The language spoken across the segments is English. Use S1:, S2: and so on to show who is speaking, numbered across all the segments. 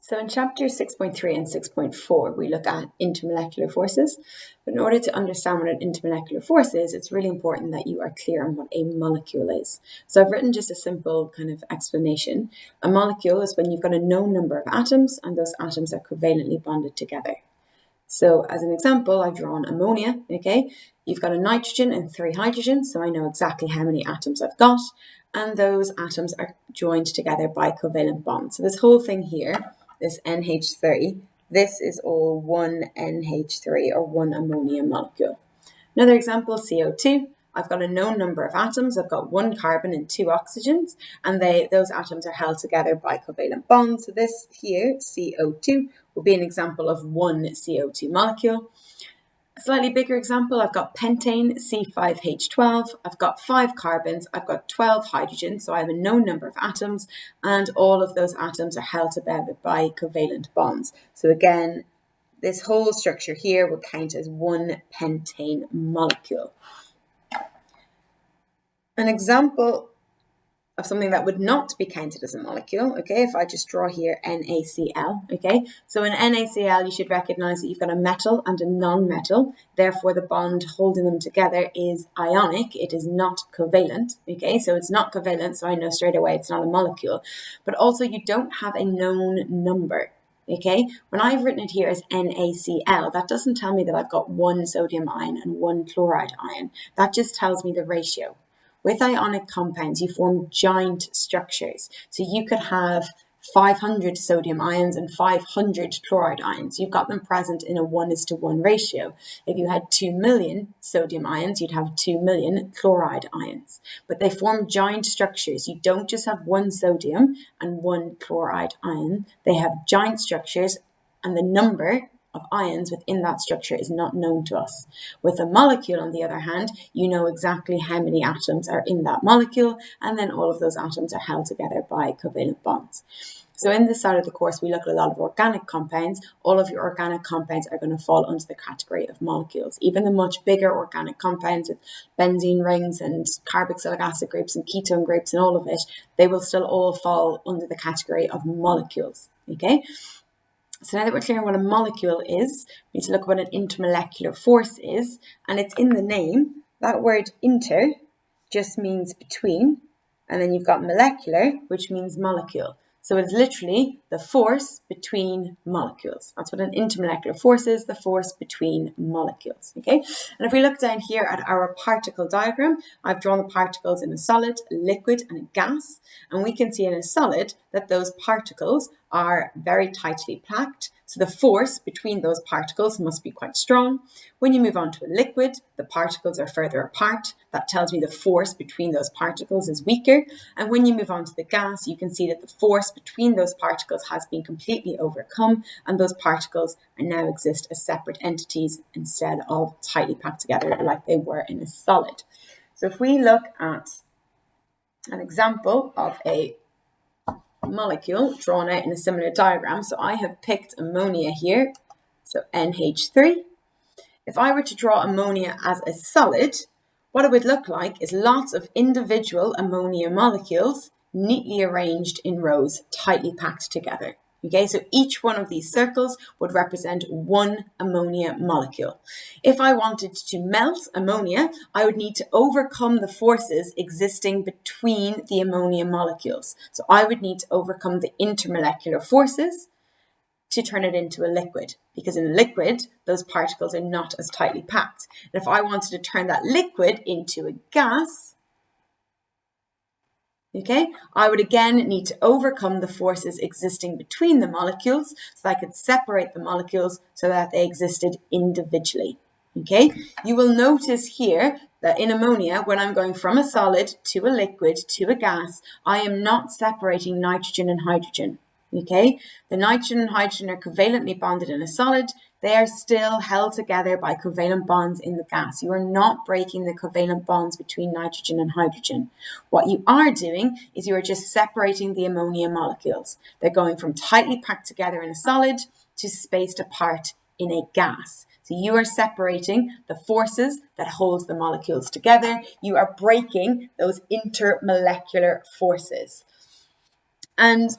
S1: So in chapter 6.3 and 6.4, we look at intermolecular forces. But in order to understand what an intermolecular force is, it's really important that you are clear on what a molecule is. So I've written just a simple kind of explanation. A molecule is when you've got a known number of atoms and those atoms are covalently bonded together. So as an example, I've drawn ammonia, okay? You've got a nitrogen and 3 hydrogens, so I know exactly how many atoms I've got, and those atoms are joined together by covalent bonds. So this whole thing here, this NH3, this is all one NH3 or one ammonia molecule. Another example, CO2. I've got a known number of atoms. I've got 1 carbon and 2 oxygens, and those atoms are held together by covalent bonds. So this here, CO2, will be an example of one CO2 molecule. A slightly bigger example, I've got pentane, C5H12. I've got 5 carbons. I've got 12 hydrogens, so I have a known number of atoms, and all of those atoms are held together by covalent bonds. So again, this whole structure here will count as one pentane molecule. An example of something that would not be counted as a molecule, okay, if I just draw here NaCl, okay, so in NaCl you should recognize that you've got a metal and a non-metal, therefore the bond holding them together is ionic, it is not covalent, okay, so it's not covalent, so I know straight away it's not a molecule, but also you don't have a known number. Okay, when I've written it here as NaCl, that doesn't tell me that I've got 1 sodium ion and 1 chloride ion. That just tells me the ratio. With ionic compounds, you form giant structures. So you could have 500 sodium ions and 500 chloride ions. You've got them present in a 1:1 ratio. If you had 2 million sodium ions, you'd have 2 million chloride ions. But they form giant structures. You don't just have 1 sodium and 1 chloride ion. They have giant structures, and the number of ions within that structure is not known to us. With a molecule, on the other hand, you know exactly how many atoms are in that molecule, and then all of those atoms are held together by covalent bonds. So in this side of the course, we look at a lot of organic compounds. All of your organic compounds are going to fall under the category of molecules. Even the much bigger organic compounds with benzene rings and carboxylic acid groups and ketone groups and all of it, they will still all fall under the category of molecules, okay? So now that we're clear on what a molecule is, we need to look at what an intermolecular force is, and it's in the name. That word inter just means between, and then you've got molecular, which means molecule. So it's literally the force between molecules. That's what an intermolecular force is, the force between molecules, okay? And if we look down here at our particle diagram, I've drawn the particles in a solid, a liquid, and a gas. And we can see in a solid that those particles are very tightly packed. So the force between those particles must be quite strong. When you move on to a liquid, the particles are further apart. That tells me the force between those particles is weaker. And when you move on to the gas, you can see that the force between those particles has been completely overcome, and those particles now exist as separate entities instead of tightly packed together like they were in a solid. So if we look at an example of a molecule drawn out in a similar diagram. So I have picked ammonia here, so NH3. If I were to draw ammonia as a solid, what it would look like is lots of individual ammonia molecules neatly arranged in rows, tightly packed together. Okay, so each one of these circles would represent one ammonia molecule. If I wanted to melt ammonia, I would need to overcome the forces existing between the ammonia molecules. So I would need to overcome the intermolecular forces to turn it into a liquid, because in a liquid, those particles are not as tightly packed. And if I wanted to turn that liquid into a gas, okay, I would again need to overcome the forces existing between the molecules so that I could separate the molecules so that they existed individually. Okay, you will notice here that in ammonia, when I'm going from a solid to a liquid to a gas, I am not separating nitrogen and hydrogen. Okay, the nitrogen and hydrogen are covalently bonded in a solid. They are still held together by covalent bonds in the gas. You are not breaking the covalent bonds between nitrogen and hydrogen. What you are doing is you are just separating the ammonia molecules. They're going from tightly packed together in a solid to spaced apart in a gas. So you are separating the forces that hold the molecules together. You are breaking those intermolecular forces. And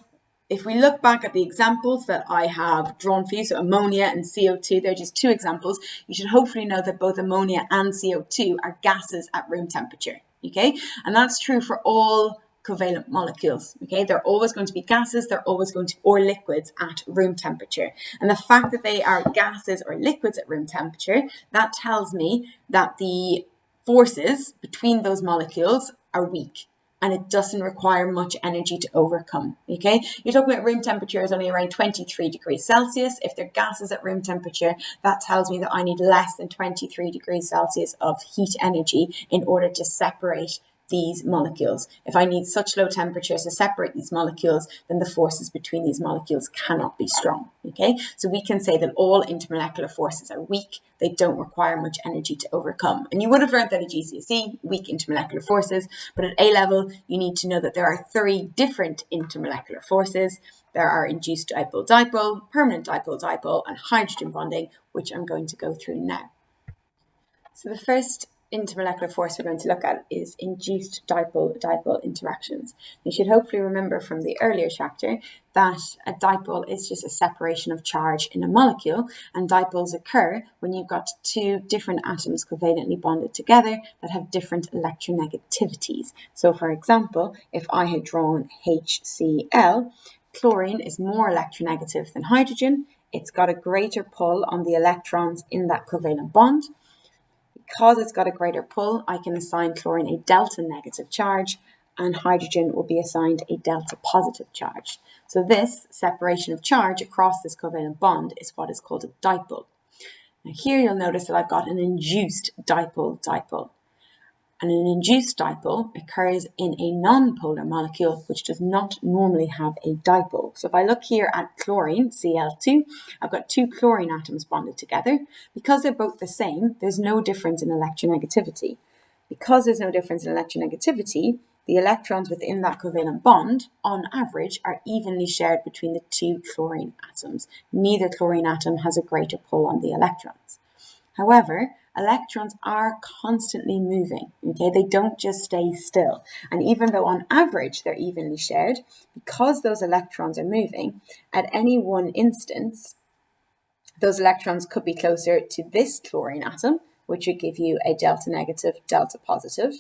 S1: if we look back at the examples that I have drawn for you, so ammonia and CO2, they're just two examples. You should hopefully know that both ammonia and CO2 are gases at room temperature, okay? And that's true for all covalent molecules, okay? They're always going to be gases, they're always going to, or liquids at room temperature. And the fact that they are gases or liquids at room temperature, that tells me that the forces between those molecules are weak, and it doesn't require much energy to overcome, okay? You're talking about room temperature is only around 23 degrees Celsius. If they're gases at room temperature, that tells me that I need less than 23 degrees Celsius of heat energy in order to separate these molecules. If I need such low temperatures to separate these molecules, then the forces between these molecules cannot be strong, okay? So we can say that all intermolecular forces are weak. They don't require much energy to overcome. And you would have learned that at GCSE, weak intermolecular forces, but at A level, you need to know that there are 3 different intermolecular forces. There are induced dipole-dipole, permanent dipole-dipole, and hydrogen bonding, which I'm going to go through now. So the first intermolecular force we're going to look at is induced dipole-dipole interactions. You should hopefully remember from the earlier chapter that a dipole is just a separation of charge in a molecule, and dipoles occur when you've got 2 different atoms covalently bonded together that have different electronegativities. So for example, if I had drawn HCl, chlorine is more electronegative than hydrogen. It's got a greater pull on the electrons in that covalent bond. Because it's got a greater pull, I can assign chlorine a delta negative charge, and hydrogen will be assigned a delta positive charge. So this separation of charge across this covalent bond is what is called a dipole. Now here you'll notice that I've got an induced dipole-dipole. And an induced dipole occurs in a non-polar molecule which does not normally have a dipole. So if I look here at chlorine, Cl2, I've got 2 chlorine atoms bonded together. Because they're both the same, there's no difference in electronegativity. Because there's no difference in electronegativity, the electrons within that covalent bond, on average, are evenly shared between the 2 chlorine atoms. Neither chlorine atom has a greater pull on the electrons. However, electrons are constantly moving, okay? They don't just stay still. And even though on average they're evenly shared, because those electrons are moving, at any one instance, those electrons could be closer to this chlorine atom, which would give you a delta negative, delta positive,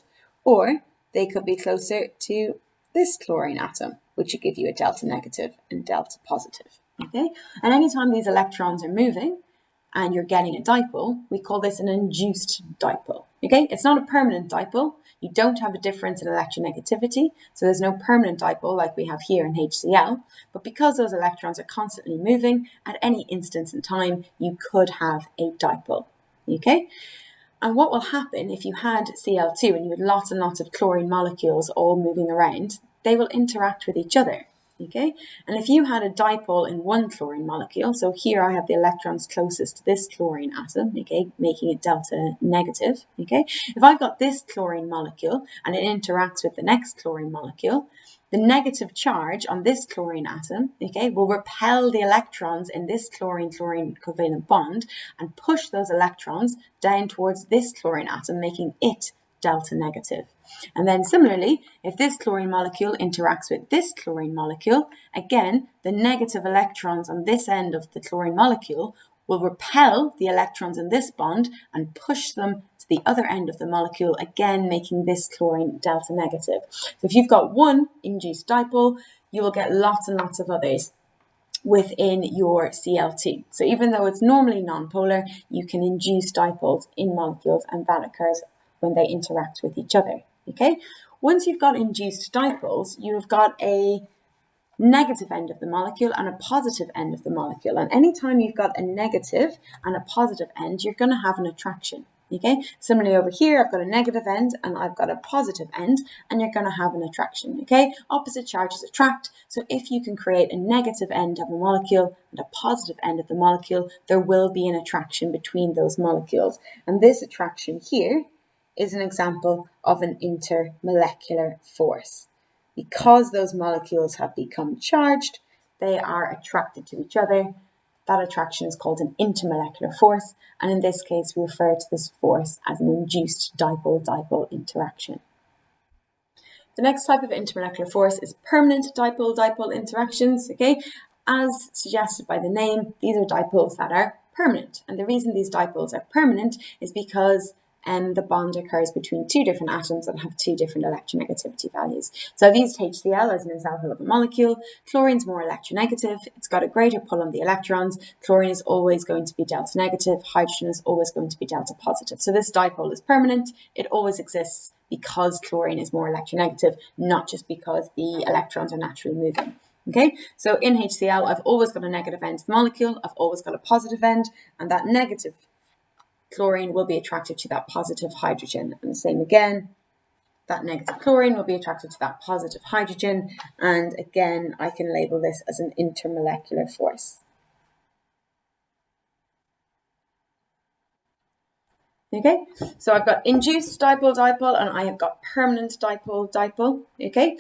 S1: or they could be closer to this chlorine atom, which would give you a delta negative and delta positive, okay? And anytime these electrons are moving, and you're getting a dipole, we call this an induced dipole, okay? It's not a permanent dipole. You don't have a difference in electronegativity, so there's no permanent dipole like we have here in HCl, but because those electrons are constantly moving, at any instant in time, you could have a dipole, okay? And what will happen if you had Cl2 and you had lots and lots of chlorine molecules all moving around, they will interact with each other. Okay, and if you had a dipole in one chlorine molecule, so here I have the electrons closest to this chlorine atom, okay, making it delta negative, okay. If I've got this chlorine molecule and it interacts with the next chlorine molecule, the negative charge on this chlorine atom, okay, will repel the electrons in this chlorine-chlorine covalent bond and push those electrons down towards this chlorine atom, making it delta negative. And then similarly, if this chlorine molecule interacts with this chlorine molecule, again, the negative electrons on this end of the chlorine molecule will repel the electrons in this bond and push them to the other end of the molecule, again making this chlorine delta negative. So if you've got one induced dipole, you will get lots and lots of others within your Cl2. So even though it's normally nonpolar, you can induce dipoles in molecules, and that occurs when they interact with each other. Okay, once you've got induced dipoles, you've got a negative end of the molecule and a positive end of the molecule. And anytime you've got a negative and a positive end, you're going to have an attraction. Okay, similarly over here, I've got a negative end and I've got a positive end, and you're going to have an attraction. Okay, opposite charges attract. So if you can create a negative end of a molecule and a positive end of the molecule, there will be an attraction between those molecules. And this attraction here is an example of an intermolecular force. Because those molecules have become charged, they are attracted to each other. That attraction is called an intermolecular force, and in this case we refer to this force as an induced dipole-dipole interaction. The next type of intermolecular force is permanent dipole-dipole interactions, okay? As suggested by the name, these are dipoles that are permanent. And the reason these dipoles are permanent is because the bond occurs between two different atoms that have two different electronegativity values. So I've used HCl as an example of a molecule. Chlorine's more electronegative. It's got a greater pull on the electrons. Chlorine is always going to be delta negative. Hydrogen is always going to be delta positive. So this dipole is permanent. It always exists because chlorine is more electronegative, not just because the electrons are naturally moving. Okay, so in HCl, I've always got a negative end to the molecule. I've always got a positive end, and that negative chlorine will be attracted to that positive hydrogen. And the same again, that negative chlorine will be attracted to that positive hydrogen. And again, I can label this as an intermolecular force. Okay, so I've got induced dipole-dipole and I have got permanent dipole-dipole. Okay.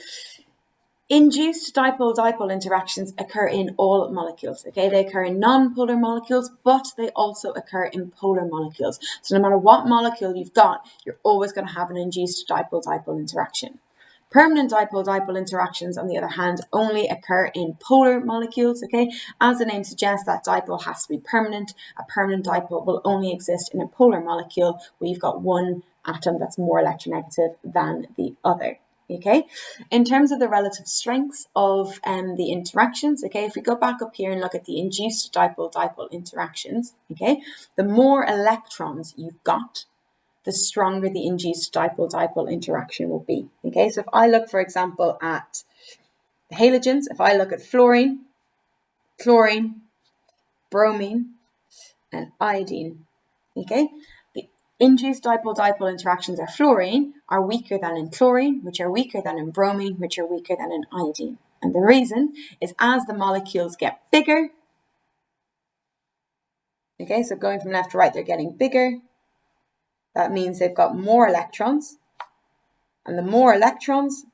S1: Induced dipole-dipole interactions occur in all molecules, okay? They occur in non-polar molecules, but they also occur in polar molecules. So no matter what molecule you've got, you're always going to have an induced dipole-dipole interaction. Permanent dipole-dipole interactions, on the other hand, only occur in polar molecules, okay? As the name suggests, that dipole has to be permanent. A permanent dipole will only exist in a polar molecule where you've got one atom that's more electronegative than the other. Okay, in terms of the relative strengths of the interactions, okay, if we go back up here and look at the induced dipole-dipole interactions, okay, the more electrons you've got, the stronger the induced dipole-dipole interaction will be. Okay, so if I look, for example, at the halogens, if I look at fluorine, chlorine, bromine, and iodine, okay, induced dipole-dipole interactions of fluorine are weaker than in chlorine, which are weaker than in bromine, which are weaker than in iodine. And the reason is as the molecules get bigger, okay, so going from left to right, they're getting bigger. That means they've got more electrons. And the more electrons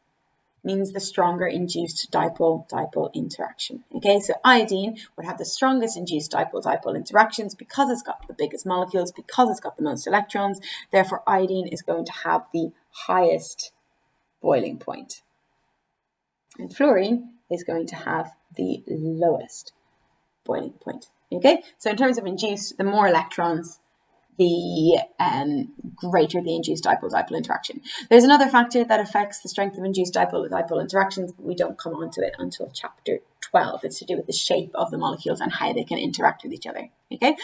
S1: means the stronger induced dipole-dipole interaction. Okay, so iodine would have the strongest induced dipole-dipole interactions because it's got the biggest molecules, because it's got the most electrons. Therefore, iodine is going to have the highest boiling point. And fluorine is going to have the lowest boiling point. Okay, so in terms of induced, the more electrons, the greater the induced dipole-dipole interaction. There's another factor that affects the strength of induced dipole-dipole interactions, but we don't come on to it until chapter 12. It's to do with the shape of the molecules and how they can interact with each other. Okay.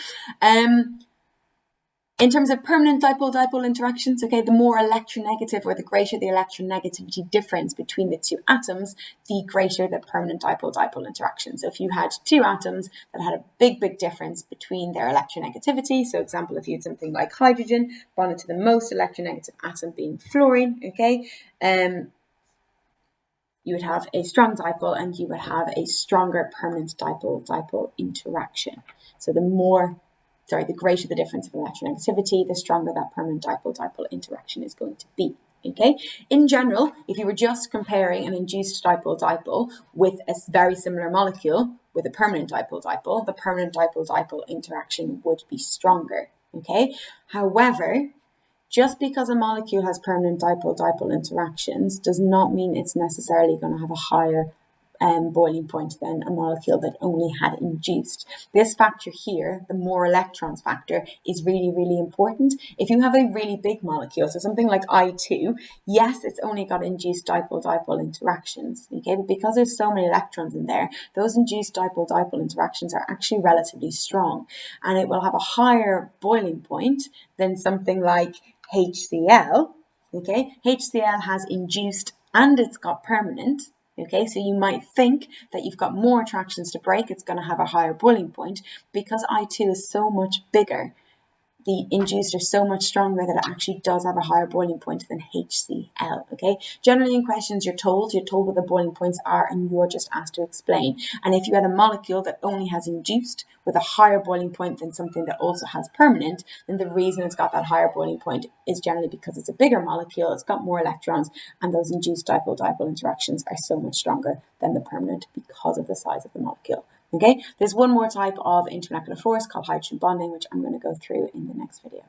S1: In terms of permanent dipole-dipole interactions, okay, the more electronegative or the greater the electronegativity difference between the two atoms, the greater the permanent dipole-dipole interaction. So if you had two atoms that had a big difference between their electronegativity, so example, if you had something like hydrogen bonded to the most electronegative atom being fluorine, okay, you would have a strong dipole and you would have a stronger permanent dipole-dipole interaction. So the greater the difference of electronegativity, the stronger that permanent dipole-dipole interaction is going to be. Okay. In general, if you were just comparing an induced dipole-dipole with a very similar molecule with a permanent dipole-dipole, the permanent dipole-dipole interaction would be stronger. Okay. However, just because a molecule has permanent dipole-dipole interactions does not mean it's necessarily going to have a higher boiling point than a molecule that only had induced. This factor here, the more electrons factor, is really important. If you have a really big molecule, so something like I2, yes, it's only got induced dipole-dipole interactions, okay, but because there's so many electrons in there, those induced dipole-dipole interactions are actually relatively strong, and it will have a higher boiling point than something like HCl, okay. HCl has induced and it's got permanent. Okay, so you might think that you've got more attractions to break, it's going to have a higher boiling point. Because I2 is so much bigger, the induced are so much stronger that it actually does have a higher boiling point than HCl, okay? Generally in questions you're told what the boiling points are and you're just asked to explain. And if you had a molecule that only has induced with a higher boiling point than something that also has permanent, then the reason it's got that higher boiling point is generally because it's a bigger molecule, it's got more electrons, and those induced dipole-dipole interactions are so much stronger than the permanent because of the size of the molecule. Okay, there's one more type of intermolecular force called hydrogen bonding, which I'm going to go through in the next video.